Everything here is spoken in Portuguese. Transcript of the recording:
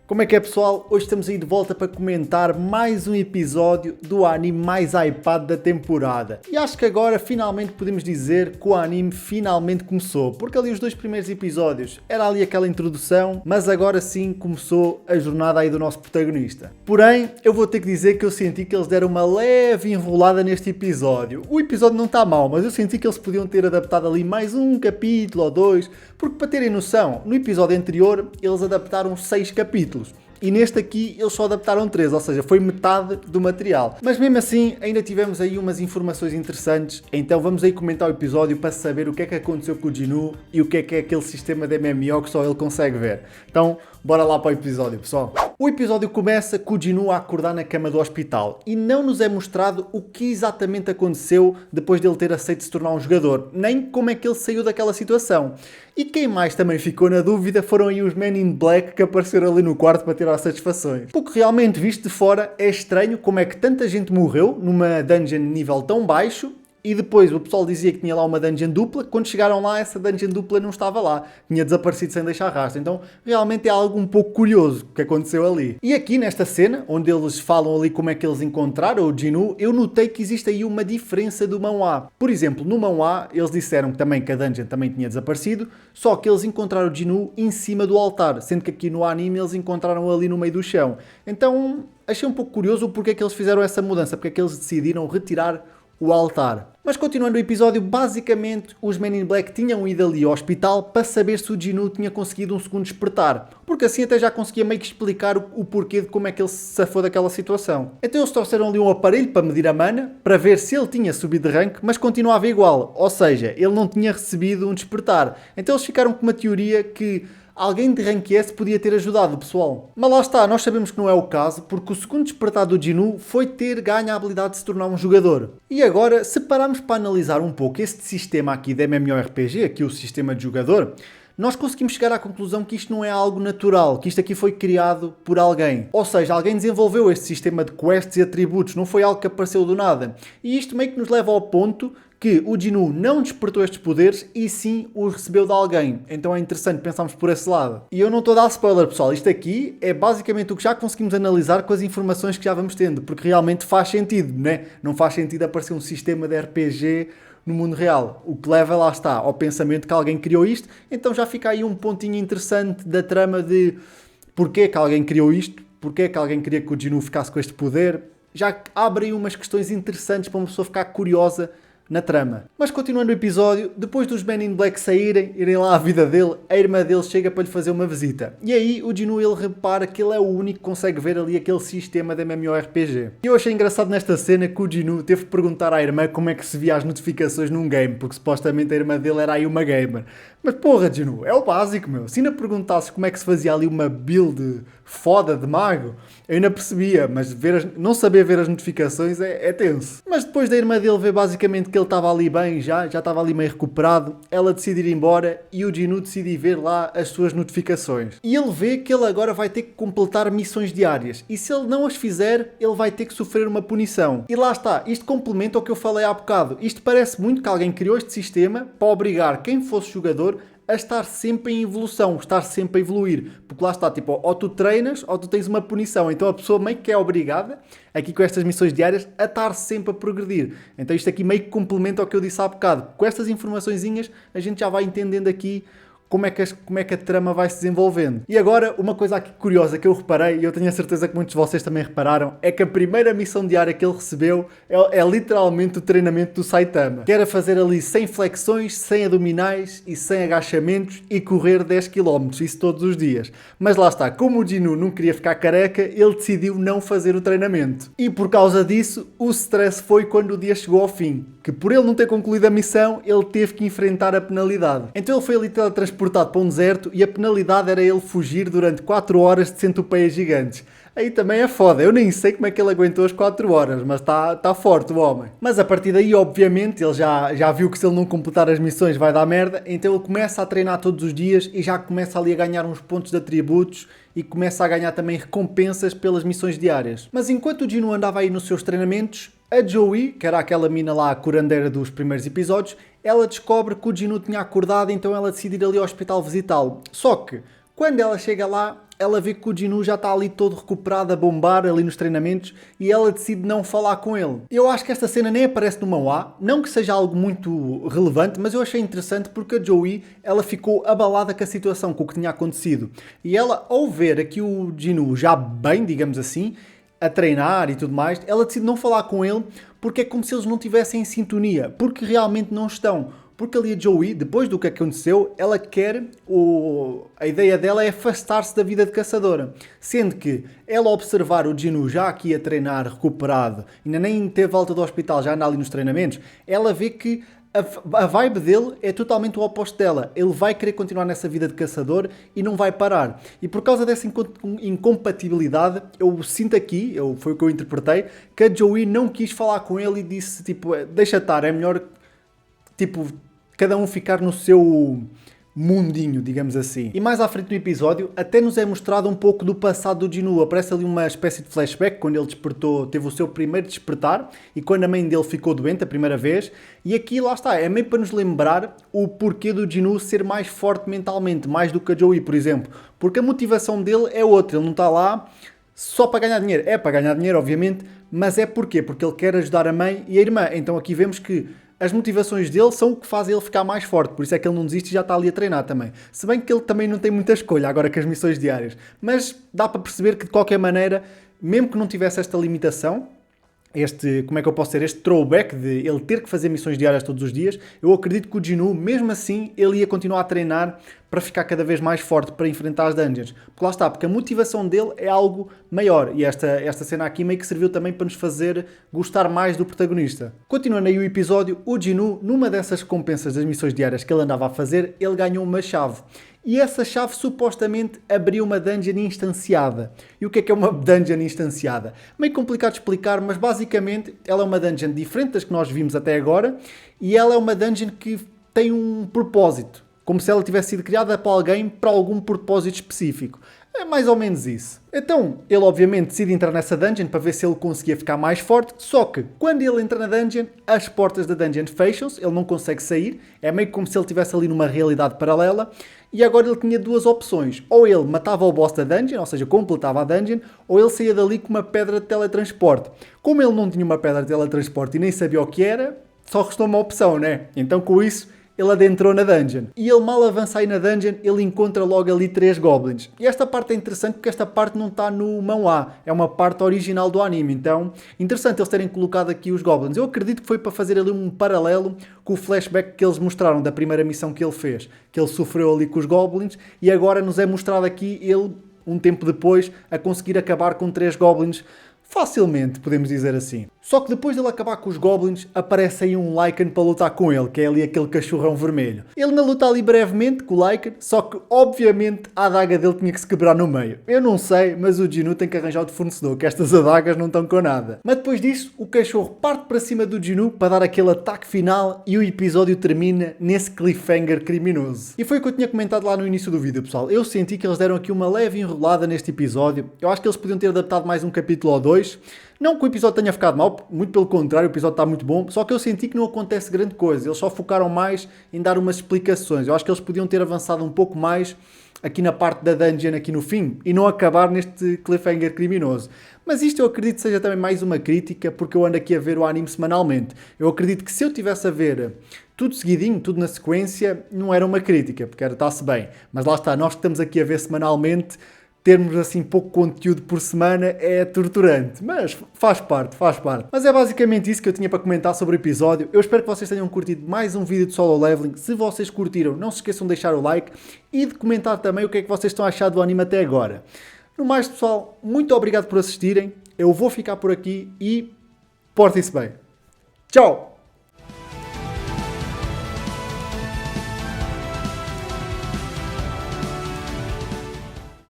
Como é que é, pessoal? Hoje estamos aí de volta para comentar mais um episódio do anime mais hypado da temporada. E acho que agora finalmente podemos dizer que o anime finalmente começou, porque ali os dois primeiros episódios era ali aquela introdução, mas agora sim começou a jornada aí do nosso protagonista. Porém, eu vou ter que dizer que eu senti que eles deram uma leve enrolada neste episódio. O episódio não está mau, mas eu senti que eles podiam ter adaptado ali mais um capítulo ou dois, porque para terem noção, no episódio anterior eles adaptaram 6 capítulos. E neste aqui eles só adaptaram 3, ou seja, foi metade do material. Mas mesmo assim ainda tivemos aí umas informações interessantes, então vamos aí comentar o episódio para saber o que é que aconteceu com o Jinu e o que é aquele sistema de MMO que só ele consegue ver. Então, bora lá para o episódio, pessoal. O episódio começa com o Jinu a acordar na cama do hospital e não nos é mostrado o que exatamente aconteceu depois dele ter aceito se tornar um jogador, nem como é que ele saiu daquela situação. E quem mais também ficou na dúvida foram aí os Men in Black que apareceram ali no quarto para tirar satisfações. Porque realmente, visto de fora, é estranho como é que tanta gente morreu numa dungeon de nível tão baixo. E depois o pessoal dizia que tinha lá uma dungeon dupla, quando chegaram lá essa dungeon dupla não estava lá, tinha desaparecido sem deixar rastro, então realmente é algo um pouco curioso que aconteceu ali. E aqui nesta cena, onde eles falam ali como é que eles encontraram o Jinu, eu notei que existe aí uma diferença do mão A. Por exemplo, no mão A eles disseram que também que a dungeon também tinha desaparecido, só que eles encontraram o Jinu em cima do altar, sendo que aqui no anime eles encontraram ali no meio do chão. Então achei um pouco curioso o porquê que eles fizeram essa mudança, porque é que eles decidiram retirar o altar. Mas continuando o episódio, basicamente os Men in Black tinham ido ali ao hospital para saber se o Jinu tinha conseguido um segundo despertar, porque assim até já conseguia meio que explicar o porquê de como é que ele se safou daquela situação. Então eles trouxeram ali um aparelho para medir a mana, para ver se ele tinha subido de rank, mas continuava igual, ou seja, ele não tinha recebido um despertar. Então eles ficaram com uma teoria que alguém de rank S podia ter ajudado o pessoal. Mas lá está, nós sabemos que não é o caso, porque o segundo despertar do Jinu foi ter ganho a habilidade de se tornar um jogador. E agora, se pararmos para analisar um pouco este sistema aqui de MMORPG, aqui o sistema de jogador, nós conseguimos chegar à conclusão que isto não é algo natural, que isto aqui foi criado por alguém. Ou seja, alguém desenvolveu este sistema de quests e atributos, não foi algo que apareceu do nada. E isto meio que nos leva ao ponto que o Jinu não despertou estes poderes e sim os recebeu de alguém. Então é interessante pensarmos por esse lado. E eu não estou a dar spoiler, pessoal. Isto aqui é basicamente o que já conseguimos analisar com as informações que já vamos tendo, porque realmente faz sentido, né? Não faz sentido aparecer um sistema de RPG no mundo real. O que leva, lá está, ao pensamento que alguém criou isto. Então já fica aí um pontinho interessante da trama de porquê que alguém criou isto, porquê que alguém queria que o Jinu ficasse com este poder. Já abre aí umas questões interessantes para uma pessoa ficar curiosa na trama. Mas continuando o episódio, depois dos Men in Black saírem, irem lá à vida dele, a irmã dele chega para lhe fazer uma visita. E aí o Jinu ele repara que ele é o único que consegue ver ali aquele sistema de MMORPG. E eu achei engraçado nesta cena que o Jinu teve que perguntar à irmã como é que se via as notificações num game, porque supostamente a irmã dele era aí uma gamer. Mas porra, Jinu, é o básico, meu. Se ainda perguntasses como é que se fazia ali uma build foda de mago, eu ainda percebia, mas não saber ver as notificações é tenso. Mas depois da irmã dele ver basicamente que ele estava ali bem, já estava ali meio recuperado, ela decide ir embora e o Jinu decide ver lá as suas notificações. E ele vê que ele agora vai ter que completar missões diárias e se ele não as fizer, ele vai ter que sofrer uma punição. E lá está, isto complementa o que eu falei há bocado. Isto parece muito que alguém criou este sistema para obrigar quem fosse jogador a estar sempre em evolução, estar sempre a evoluir. Porque lá está, tipo, ou tu treinas ou tu tens uma punição. Então a pessoa meio que é obrigada, aqui com estas missões diárias, a estar sempre a progredir. Então isto aqui meio que complementa o que eu disse há bocado. Com estas informaçõezinhas, a gente já vai entendendo aqui como é que a trama vai se desenvolvendo. E agora, uma coisa aqui curiosa que eu reparei, e eu tenho a certeza que muitos de vocês também repararam, é que a primeira missão diária que ele recebeu é literalmente o treinamento do Saitama. Que era fazer ali 100 flexões, 100 abdominais e 100 agachamentos e correr 10 km, isso todos os dias. Mas lá está, como o Jinu não queria ficar careca, ele decidiu não fazer o treinamento. E por causa disso, o stress foi quando o dia chegou ao fim. Que por ele não ter concluído a missão, ele teve que enfrentar a penalidade. Então ele foi ali teletransportado para um deserto e a penalidade era ele fugir durante 4 horas de centopeias gigantes. Aí também é foda, eu nem sei como é que ele aguentou as 4 horas, mas está forte o homem. Mas a partir daí, obviamente, ele já viu que se ele não completar as missões vai dar merda, então ele começa a treinar todos os dias e já começa ali a ganhar uns pontos de atributos e começa a ganhar também recompensas pelas missões diárias. Mas enquanto o Jinu andava aí nos seus treinamentos, a Joey, que era aquela mina lá, a curandeira dos primeiros episódios, ela descobre que o Jinu tinha acordado, então ela decide ir ali ao hospital visitá-lo. Só que, quando ela chega lá, ela vê que o Jin-woo já está ali todo recuperado a bombar ali nos treinamentos e ela decide não falar com ele. Eu acho que esta cena nem aparece no manhwa, não que seja algo muito relevante, mas eu achei interessante porque a Joey, ela ficou abalada com a situação, com o que tinha acontecido. E ela, ao ver aqui o Jin-woo já bem, digamos assim, a treinar e tudo mais, ela decide não falar com ele porque é como se eles não estivessem em sintonia, porque realmente não estão. Porque ali a Joey, depois do que aconteceu, ela quer, a ideia dela é afastar-se da vida de caçadora. Sendo que ela observar o Jin-woo já aqui a treinar, recuperado, ainda nem teve volta do hospital, já anda ali nos treinamentos, ela vê que a vibe dele é totalmente o oposto dela. Ele vai querer continuar nessa vida de caçador e não vai parar. E por causa dessa incompatibilidade, eu sinto aqui, foi o que eu interpretei, que a Joey não quis falar com ele e disse, tipo, deixa estar, é melhor, tipo, cada um ficar no seu mundinho, digamos assim. E mais à frente no episódio, até nos é mostrado um pouco do passado do Jin-woo. Aparece ali uma espécie de flashback, quando ele despertou, teve o seu primeiro despertar, e quando a mãe dele ficou doente a primeira vez, e aqui, lá está, é meio para nos lembrar o porquê do Jin-woo ser mais forte mentalmente, mais do que a Joey, por exemplo. Porque a motivação dele é outra, ele não está lá só para ganhar dinheiro. É para ganhar dinheiro, obviamente, mas é porquê? Porque ele quer ajudar a mãe e a irmã. Então aqui vemos que as motivações dele são o que faz ele ficar mais forte, por isso é que ele não desiste e já está ali a treinar também. Se bem que ele também não tem muita escolha agora com as missões diárias, mas dá para perceber que de qualquer maneira, mesmo que não tivesse esta limitação, como é que eu posso dizer, este throwback de ele ter que fazer missões diárias todos os dias, eu acredito que o Jin-woo, mesmo assim, ele ia continuar a treinar para ficar cada vez mais forte para enfrentar as dungeons. Porque lá está, porque a motivação dele é algo maior e esta cena aqui meio que serviu também para nos fazer gostar mais do protagonista. Continuando aí o episódio, o Jin-woo, numa dessas recompensas das missões diárias que ele andava a fazer, ele ganhou uma chave. E essa chave supostamente abriu uma dungeon instanciada. E o que é uma dungeon instanciada? Meio complicado de explicar, mas basicamente ela é uma dungeon diferente das que nós vimos até agora e ela é uma dungeon que tem um propósito. Como se ela tivesse sido criada para alguém para algum propósito específico. É mais ou menos isso. Então, ele obviamente decide entrar nessa dungeon para ver se ele conseguia ficar mais forte, só que quando ele entra na dungeon, as portas da dungeon fecham-se, ele não consegue sair, é meio como se ele estivesse ali numa realidade paralela, e agora ele tinha duas opções, ou ele matava o boss da dungeon, ou seja, completava a dungeon, ou ele saía dali com uma pedra de teletransporte. Como ele não tinha uma pedra de teletransporte e nem sabia o que era, só restou uma opção, né? Então com isso, ele adentrou na dungeon. E ele mal avança aí na dungeon, ele encontra logo ali 3 goblins. E esta parte é interessante porque esta parte não está no manhwa. É uma parte original do anime. Então, interessante eles terem colocado aqui os goblins. Eu acredito que foi para fazer ali um paralelo com o flashback que eles mostraram da primeira missão que ele fez. Que ele sofreu ali com os goblins e agora nos é mostrado aqui ele, um tempo depois, a conseguir acabar com 3 goblins facilmente, podemos dizer assim. Só que depois dele acabar com os goblins, aparece aí um Lycan para lutar com ele, que é ali aquele cachorrão vermelho. Ele ainda luta ali brevemente com o Lycan, só que obviamente a adaga dele tinha que se quebrar no meio. Eu não sei, mas o Jin-woo tem que arranjar outro fornecedor, que estas adagas não estão com nada. Mas depois disso, o cachorro parte para cima do Jin-woo para dar aquele ataque final e o episódio termina nesse cliffhanger criminoso. E foi o que eu tinha comentado lá no início do vídeo, pessoal. Eu senti que eles deram aqui uma leve enrolada neste episódio. Eu acho que eles podiam ter adaptado mais um capítulo ou 2. Não que o episódio tenha ficado mal, muito pelo contrário, o episódio está muito bom, só que eu senti que não acontece grande coisa, eles só focaram mais em dar umas explicações. Eu acho que eles podiam ter avançado um pouco mais aqui na parte da dungeon aqui no fim e não acabar neste cliffhanger criminoso. Mas isto eu acredito que seja também mais uma crítica, porque eu ando aqui a ver o anime semanalmente. Eu acredito que se eu tivesse a ver tudo seguidinho, tudo na sequência, não era uma crítica, porque está-se bem. Mas lá está, nós que estamos aqui a ver semanalmente, termos assim pouco conteúdo por semana é torturante, mas faz parte. Mas é basicamente isso que eu tinha para comentar sobre o episódio. Eu espero que vocês tenham curtido mais um vídeo de Solo Leveling. Se vocês curtiram, não se esqueçam de deixar o like e de comentar também o que é que vocês estão a achar do anime até agora. No mais, pessoal, muito obrigado por assistirem. Eu vou ficar por aqui e portem-se bem. Tchau!